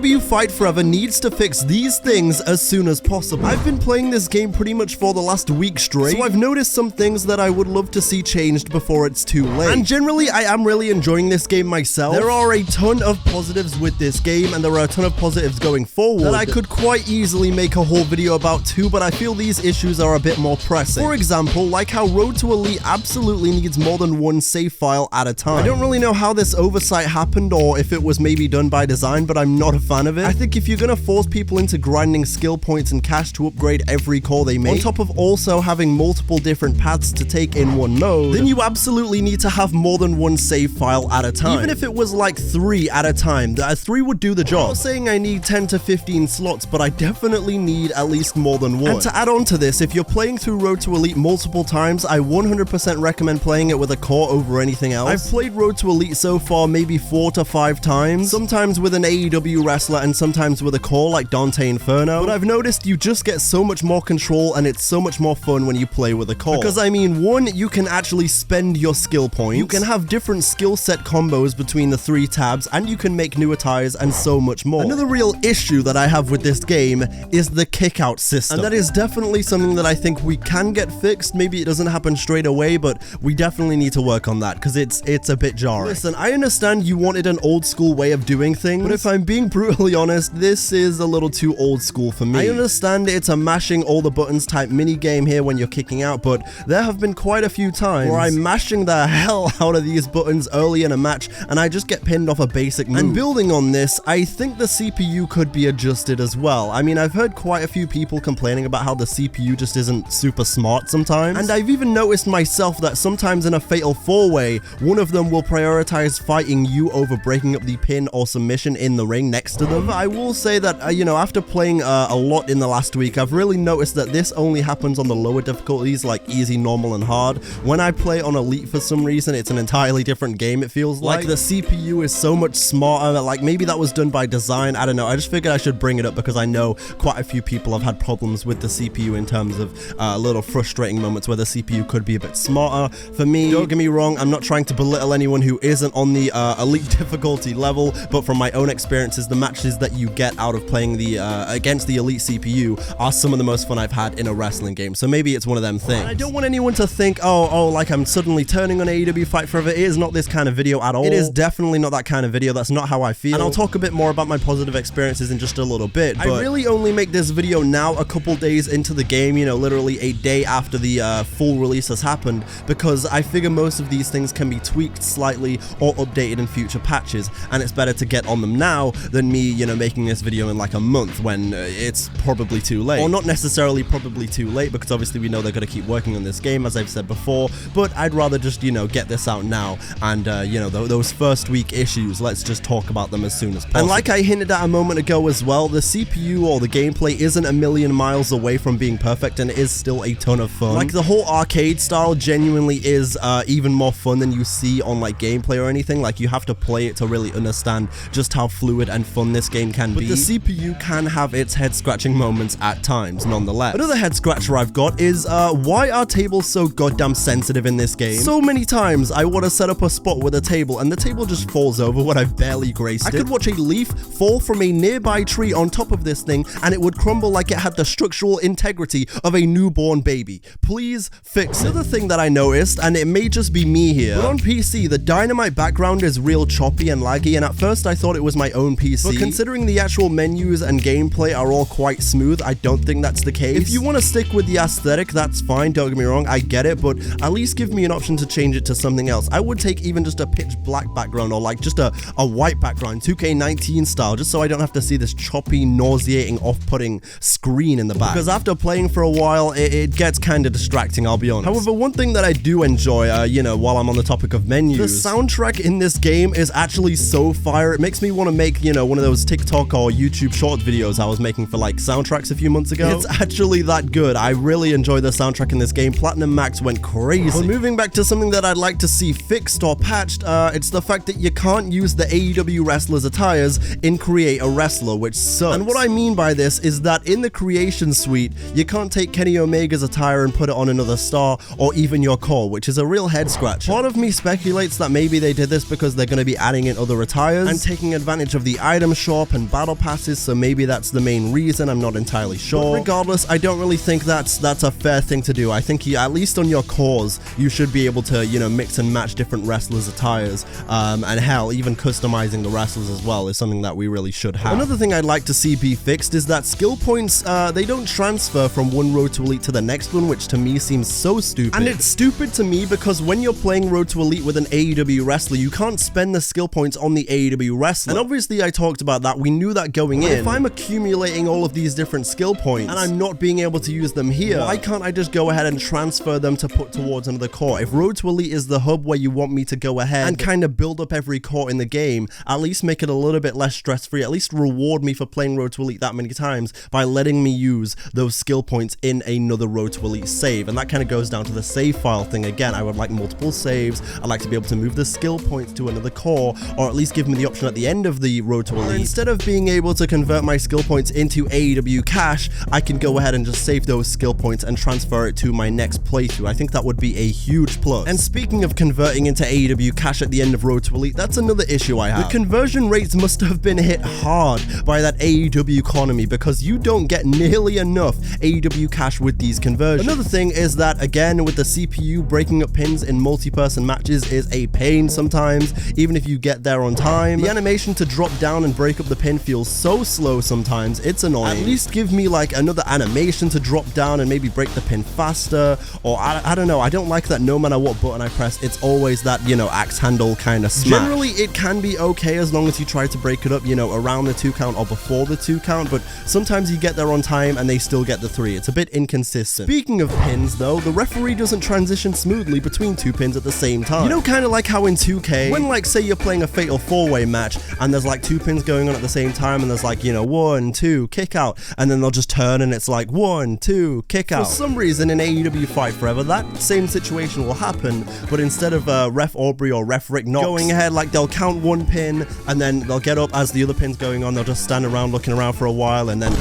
AEW Fight Forever needs to fix these things as soon as possible. I've been playing this game pretty much for the last week straight, so I've noticed some things that I would love to see changed before it's too late. And generally, I am really enjoying this game myself. There are a ton of positives with this game, and there are a ton of positives going forward that I could quite easily make a whole video about too, but I feel these issues are a bit more pressing. For example, like how Road to Elite absolutely needs more than one save file at a time. I don't really know how this oversight happened or if it was maybe done by design, but I'm not a fan of it. I think if you're gonna force people into grinding skill points and cash to upgrade every core they make, on top of also having multiple different paths to take in one mode, then you absolutely need to have more than one save file at a time. Even if it was like 3 at a time, 3 would do the job. I'm not saying I need 10 to 15 slots, but I definitely need at least more than one. And to add on to this, if you're playing through Road to Elite multiple times, I 100% recommend playing it with a core over anything else. I've played Road to Elite so far maybe 4 to 5 times, sometimes with an AEW wrestler and sometimes with a core like Deonte Inferno, but I've noticed you just get so much more control and it's so much more fun when you play with a core. Because I mean, one, you can actually spend your skill points, you can have different skill set combos between the 3 tabs, and you can make new attires and so much more. Another real issue that I have with this game is the kick out system, and that is definitely something that I think we can get fixed. Maybe it doesn't happen straight away, but we definitely need to work on that because it's a bit jarring. Listen, I understand you wanted an old school way of doing things, but if I'm being brutally honest, this is a little too old school for me. I understand it's a mashing all the buttons type mini game here when you're kicking out, but there have been quite a few times where I'm mashing the hell out of these buttons early in a match and I just get pinned off a basic move. And building on this, I think the CPU could be adjusted as well. I mean, I've heard quite a few people complaining about how the CPU just isn't super smart sometimes, and I've even noticed myself that sometimes in a fatal 4-way, one of them will prioritize fighting you over breaking up the pin or submission in the ring next to them. I will say that, you know, after playing a lot in the last week, I've really noticed that this only happens on the lower difficulties like easy, normal, and hard. When I play on Elite for some reason, it's an entirely different game, it feels like. The CPU is so much smarter, like maybe that was done by design, I don't know. I just figured I should bring it up because I know quite a few people have had problems with the CPU in terms of little frustrating moments where the CPU could be a bit smarter. For me, don't get me wrong, I'm not trying to belittle anyone who isn't on the Elite difficulty level, but from my own experiences, the matches that you get out of playing the against the Elite CPU are some of the most fun I've had in a wrestling game, so maybe it's one of them things. And I don't want anyone to think, oh, like I'm suddenly turning on AEW Fight Forever. It is not this kind of video at all. It is definitely not that kind of video. That's not how I feel. And I'll talk a bit more about my positive experiences in just a little bit, but I really only make this video now a couple days into the game, you know, literally a day after the full release has happened, because I figure most of these things can be tweaked slightly or updated in future patches, and it's better to get on them now than me, you know, making this video in like a month when it's probably too late. Or not necessarily probably too late, because obviously we know they're going to keep working on this game, as I've said before, but I'd rather just, you know, get this out now, and, you know, those first week issues, let's just talk about them as soon as possible. And like I hinted at a moment ago as well, the CPU or the gameplay isn't a million miles away from being perfect, and it is still a ton of fun. Like, the whole arcade style genuinely is even more fun than you see on like gameplay or anything. Like, you have to play it to really understand just how fluid and fun this game can be. But the CPU can have its head scratching moments at times nonetheless. Another head scratcher I've got is why are tables so goddamn sensitive in this game? So many times I want to set up a spot with a table and the table just falls over when I've barely graced it. I could watch a leaf fall from a nearby tree on top of this thing and it would crumble like it had the structural integrity of a newborn baby. Please fix it. Another thing that I noticed, and it may just be me here, but on PC the Dynamite background is real choppy and laggy, and at first I thought it was my own PC, but considering the actual menus and gameplay are all quite smooth, I don't think that's the case. If you want to stick with the aesthetic, that's fine, don't get me wrong, I get it, but at least give me an option to change it to something else. I would take even just a pitch black background or like just a white background, 2K19 style, just so I don't have to see this choppy, nauseating, off-putting screen in the back. Because after playing for a while, it gets kind of distracting, I'll be honest. However, one thing that I do enjoy, you know, while I'm on the topic of menus, the soundtrack in this game is actually so fire. It makes me want to make, you know, one of those TikTok or YouTube short videos I was making for like soundtracks a few months ago. It's actually that good. I really enjoy the soundtrack in this game. Platinum Max went crazy. But moving back to something that I'd like to see fixed or patched, it's the fact that you can't use the AEW wrestlers' attires in Create a Wrestler, which sucks. And what I mean by this is that in the creation suite, you can't take Kenny Omega's attire and put it on another star or even your core, which is a real head scratch. Part of me speculates that maybe they did this because they're going to be adding in other attires and taking advantage of the item item shop and battle passes, so maybe that's the main reason. I'm not entirely sure. But regardless, I don't really think that's a fair thing to do. I think at least on your cores, you should be able to, mix and match different wrestlers' attires, and hell, even customizing the wrestlers as well is something that we really should have. Another thing I'd like to see be fixed is that skill points, they don't transfer from one Road to Elite to the next one, which to me seems so stupid. And it's stupid to me because when you're playing Road to Elite with an AEW wrestler, you can't spend the skill points on the AEW wrestler. And obviously I talked about that, we knew that going in. If I'm accumulating all of these different skill points and I'm not being able to use them here, why can't I just go ahead and transfer them to put towards another core? If Road to Elite is the hub where you want me to go ahead and kind of build up every core in the game, at least make it a little bit less stress-free, at least reward me for playing Road to Elite that many times by letting me use those skill points in another Road to Elite save. And that kind of goes down to the save file thing again. I would like multiple saves. I'd like to be able to move the skill points to another core, or at least give me the option at the end of the Road to Elite. Instead of being able to convert my skill points into AEW cash, I can go ahead and just save those skill points and transfer it to my next playthrough. I think that would be a huge plus. And speaking of converting into AEW cash at the end of Road to Elite, that's another issue I have. The conversion rates must have been hit hard by that AEW economy because you don't get nearly enough AEW cash with these conversions. Another thing is that, again, with the CPU, breaking up pins in multi-person matches is a pain sometimes, even if you get there on time. The animation to drop down and break up the pin feels so slow sometimes, it's annoying. At least give me like another animation to drop down and maybe break the pin faster, or I don't know, I don't like that no matter what button I press, it's always that, axe handle kind of smash. Generally, it can be okay as long as you try to break it up, around the 2 count or before the 2 count, but sometimes you get there on time and they still get the 3. It's a bit inconsistent. Speaking of pins though, the referee doesn't transition smoothly between 2 pins at the same time. Kind of like how in 2K, when like say you're playing a fatal 4-way match and there's like 2 pins going on at the same time and there's like, 1, 2, kick out, and then they'll just turn and it's like 1, 2, kick out. For some reason in AEW Fight Forever, that same situation will happen, but instead of Ref Aubrey or Ref Rick Knox going ahead, like they'll count 1 pin and then they'll get up as the other pin's going on, they'll just stand around looking around for a while and then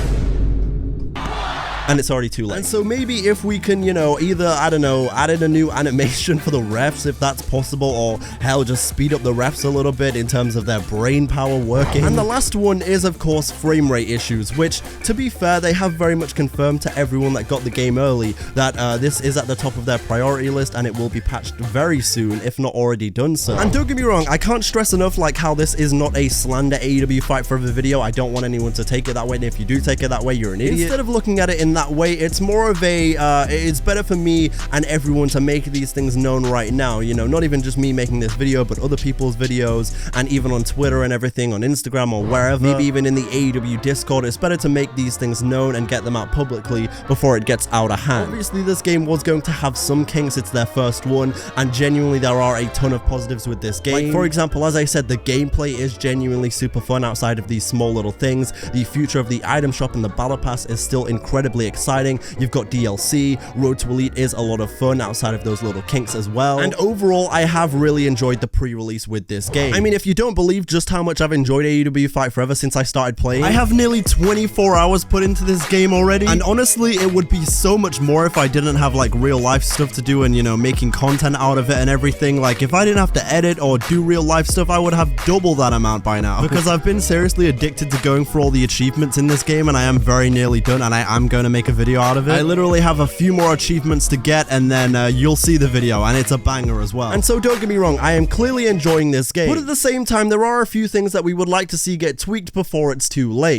and it's already too late. And so maybe if we can, either, I don't know, add in a new animation for the refs if that's possible, or hell, just speed up the refs a little bit in terms of their brain power working. And the last one is, of course, frame rate issues, which, to be fair, they have very much confirmed to everyone that got the game early that this is at the top of their priority list and it will be patched very soon, if not already done so. And don't get me wrong, I can't stress enough like how this is not a slander AEW Fight Forever video. I don't want anyone to take it that way, and if you do take it that way, you're an idiot. Instead of looking at it in that way, it's more of a it's better for me and everyone to make these things known right now, not even just me making this video, but other people's videos, and even on Twitter and everything, on Instagram or wherever, maybe even in the AEW Discord. It's better to make these things known and get them out publicly before it gets out of hand. Obviously this game was going to have some kinks, it's their first one, and genuinely there are a ton of positives with this game. Like, for example, as I said, the gameplay is genuinely super fun outside of these small little things. The future of the item shop and the battle pass is still incredibly exciting. You've got DLC, Road to Elite is a lot of fun outside of those little kinks as well, and overall I have really enjoyed the pre-release with this game. I mean, if you don't believe just how much I've enjoyed AEW Fight Forever since I started playing, I have nearly 24 hours put into this game already, and honestly it would be so much more if I didn't have like real life stuff to do and making content out of it and everything. Like if I didn't have to edit or do real life stuff, I would have double that amount by now, because I've been seriously addicted to going for all the achievements in this game, and I am very nearly done, and I am going to make a video out of it. I literally have a few more achievements to get, and then you'll see the video, and it's a banger as well. And so don't get me wrong, I am clearly enjoying this game, but at the same time there are a few things that we would like to see get tweaked before it's too late.